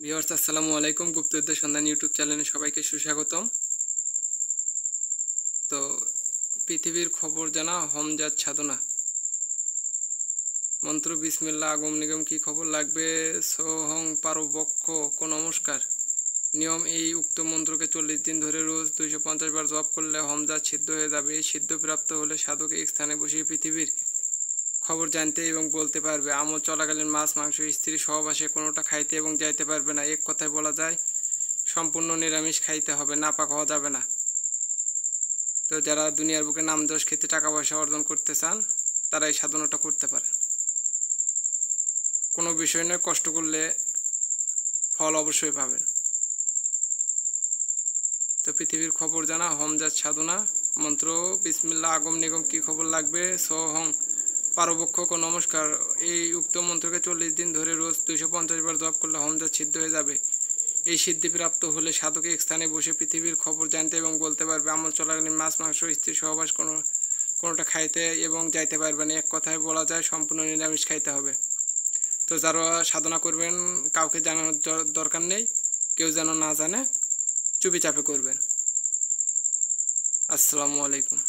Viewers আসসালামু আলাইকুম। গুপ্তবিদ্যা সন্ধান ইউটিউব চ্যানেলে সবাইকে সুস্বাগতম। তো পৃথিবীর খবর জানা হোমজাত সাধনা মন্ত্র বিসমিল্লাহ আগম নিগম কি খবর লাগবে সোহং পারবক্ষ কো নমস্কার। নিয়ম এই উক্ত মন্ত্রকে 40 দিন ধরে রোজ 250 বার জপ করলে হোমজাত সিদ্ধ হয়ে যাবে। এই সিদ্ধ প্রাপ্ত হলে সাধক এক স্থানে বসিয়ে পৃথিবীর খবর জানতে এবং বলতে পারবে। আমল চলাকালীন মাছ মাংস স্ত্রী সহবাসে কোনোটা খাইতে এবং যাইতে পারবে না। এক কথায় বলা যায় সম্পূর্ণ নিরামিষ খাইতে হবে, নাপাক হওয়া যাবে না। তো যারা দুনিয়ার বুকে নাম যশ খেতে টাকা পয়সা অর্জন করতে চান তারা এই সাধনাটা করতে পারে। কোনো বিষয় নয়, কষ্ট করলে ফল অবশ্যই পাবেন। তো পৃথিবীর খবর জানা হোমজাত সাধনা মন্ত্র বিসমিল্লাহ আগম নিগম কি খবর লাগবে সোহং পারবক্ষ কো নমস্কার। এই উক্ত মন্ত্রকে 40 দিন ধরে রোজ 250 বার জপ করলে হোমজাত সিদ্ধ হয়ে যাবে। এই সিদ্ধি প্রাপ্ত হলে সাধক এক স্থানে বসে পৃথিবীর খবর জানতে এবং বলতে পারবে। আমল চলাকালীন মাছ মাংস স্ত্রী সহবাস কোনোটা খাইতে এবং যাইতে পারবে না। এক কথায় বলা যায় সম্পূর্ণ নিরামিষ খাইতে হবে। তো যারা সাধনা করবেন কাউকে জানানোর দরকার নেই, কেউ যেন না জানে, চুপি চাপে করবেন। আসসালামু আলাইকুম।